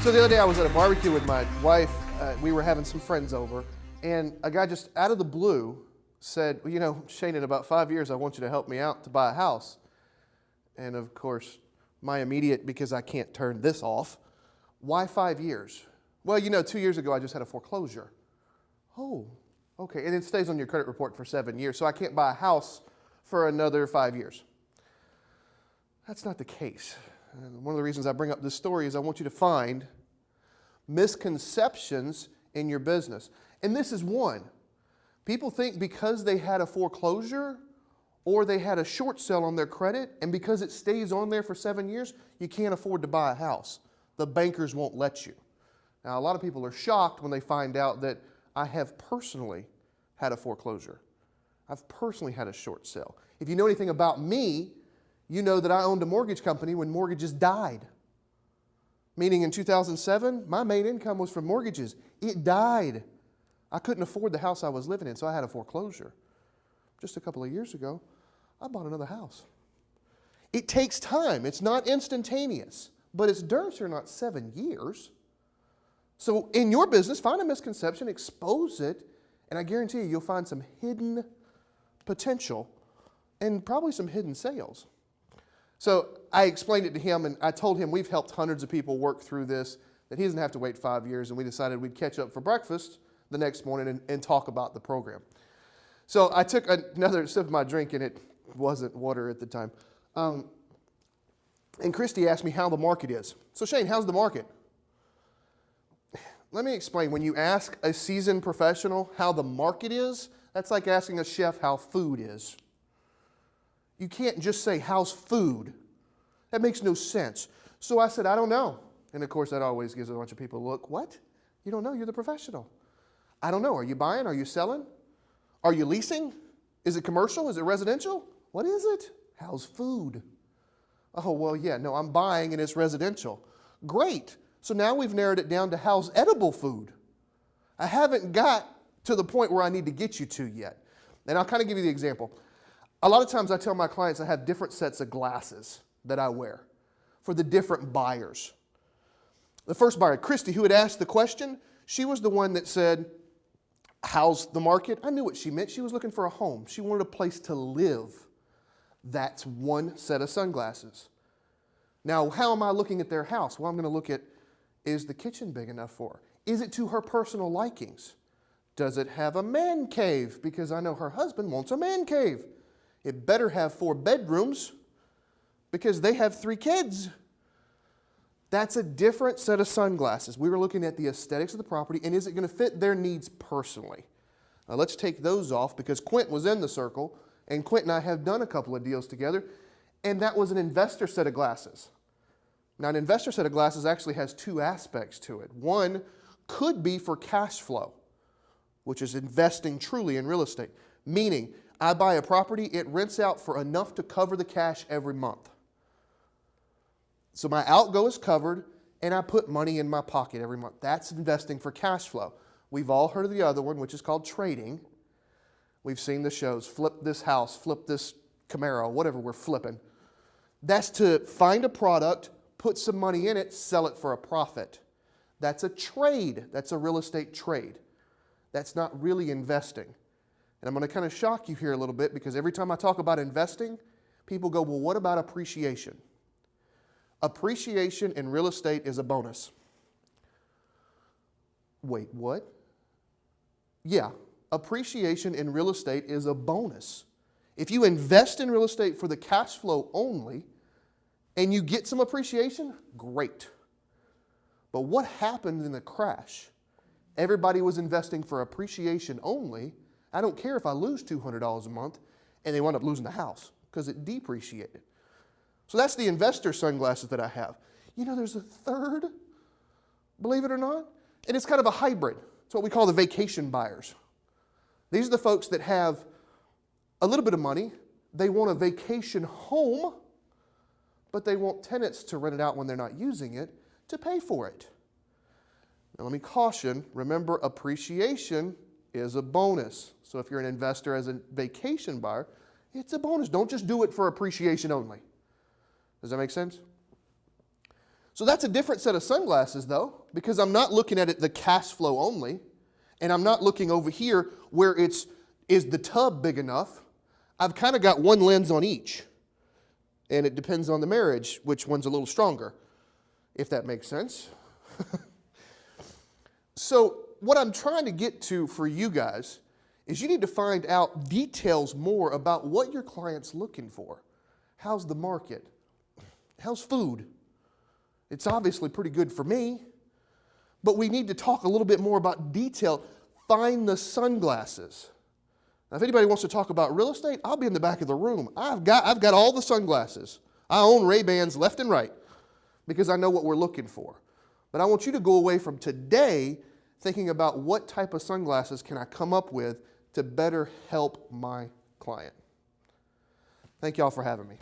So the other day I was at a barbecue with my wife. We were having some friends over, and a guy just out of the blue said, well, you know, Shane, in about 5 years I want you to help me out to buy a house. And of course, my immediate, because I can't turn this off, why 5 years? Well, you know, 2 years ago I just had a foreclosure. Oh, okay. And it stays on your credit report for 7 years, so I can't buy a house for another 5 years. That's not the case. And one of the reasons I bring up this story is I want you to find misconceptions in your business. And this is one. People think because they had a foreclosure or they had a short sale on their credit, and because it stays on there for 7 years, you can't afford to buy a house. The bankers won't let you. Now, a lot of people are shocked when they find out that I have personally had a foreclosure. I've personally had a short sale. If you know anything about me, you know that I owned a mortgage company when mortgages died. Meaning in 2007, my main income was from mortgages. It died. I couldn't afford the house I was living in, so I had a foreclosure. Just a couple of years ago, I bought another house. It takes time. It's not instantaneous, but it's darn sure not 7 years. So in your business, find a misconception, expose it, and I guarantee you'll find some hidden potential and probably some hidden sales. So I explained it to him, and I told him we've helped hundreds of people work through this, that he doesn't have to wait 5 years, and we decided we'd catch up for breakfast the next morning and talk about the program. So I took another sip of my drink, and it wasn't water at the time. And Christy asked me how the market is. So Shane, how's the market? Let me explain. When you ask a seasoned professional how the market is, that's like asking a chef how food is. You can't just say, how's food? That makes no sense. So I said, I don't know. And of course, that always gives a bunch of people a look. What? You don't know? You're the professional. I don't know. Are you buying? Are you selling? Are you leasing? Is it commercial? Is it residential? What is it? How's food? Oh, well, yeah, no, I'm buying and it's residential. Great. So now we've narrowed it down to how's edible food. I haven't got to the point where I need to get you to yet. And I'll kind of give you the example. A lot of times I tell my clients I have different sets of glasses that I wear for the different buyers. The first buyer, Christy, who had asked the question, she was the one that said, how's the market? I knew what she meant. She was looking for a home. She wanted a place to live. That's one set of sunglasses. Now, how am I looking at their house? Well, I'm going to look at, is the kitchen big enough for her? Is it to her personal likings? Does it have a man cave? Because I know her husband wants a man cave. It better have 4 bedrooms because they have 3 kids. That's a different set of sunglasses. We were looking at the aesthetics of the property and is it going to fit their needs personally? Now let's take those off because Quint was in the circle and Quint and I have done a couple of deals together and that was an investor set of glasses. Now an investor set of glasses actually has 2 aspects to it. One could be for cash flow, which is investing truly in real estate, meaning I buy a property, it rents out for enough to cover the cash every month. So my outgo is covered, and I put money in my pocket every month. That's investing for cash flow. We've all heard of the other one, which is called trading. We've seen the shows, flip this house, flip this Camaro, whatever we're flipping. That's to find a product, put some money in it, sell it for a profit. That's a trade. That's a real estate trade. That's not really investing. And I'm going to kind of shock you here a little bit because every time I talk about investing, people go, well, what about appreciation? Appreciation in real estate is a bonus. Wait, what? Yeah, appreciation in real estate is a bonus. If you invest in real estate for the cash flow only and you get some appreciation, great. But what happened in the crash? Everybody was investing for appreciation only. I don't care if I lose $200 a month and they wind up losing the house because it depreciated. So that's the investor sunglasses that I have. You know, there's a third, believe it or not, and it's kind of a hybrid. It's what we call the vacation buyers. These are the folks that have a little bit of money. They want a vacation home, but they want tenants to rent it out when they're not using it to pay for it. Now let me caution, remember appreciation is a bonus. So if you're an investor as a vacation buyer, it's a bonus. Don't just do it for appreciation only. Does that make sense? So that's a different set of sunglasses, though, because I'm not looking at it the cash flow only, and I'm not looking over here where is the tub big enough? I've kind of got one lens on each, and it depends on the marriage which one's a little stronger, if that makes sense. So what I'm trying to get to for you guys is you need to find out details more about what your client's looking for. How's the market? How's food? It's obviously pretty good for me, but we need to talk a little bit more about detail. Find the sunglasses. Now, if anybody wants to talk about real estate, I'll be in the back of the room. I've got all the sunglasses. I own Ray-Bans left and right because I know what we're looking for. But I want you to go away from today thinking about what type of sunglasses can I come up with to better help my client. Thank y'all for having me.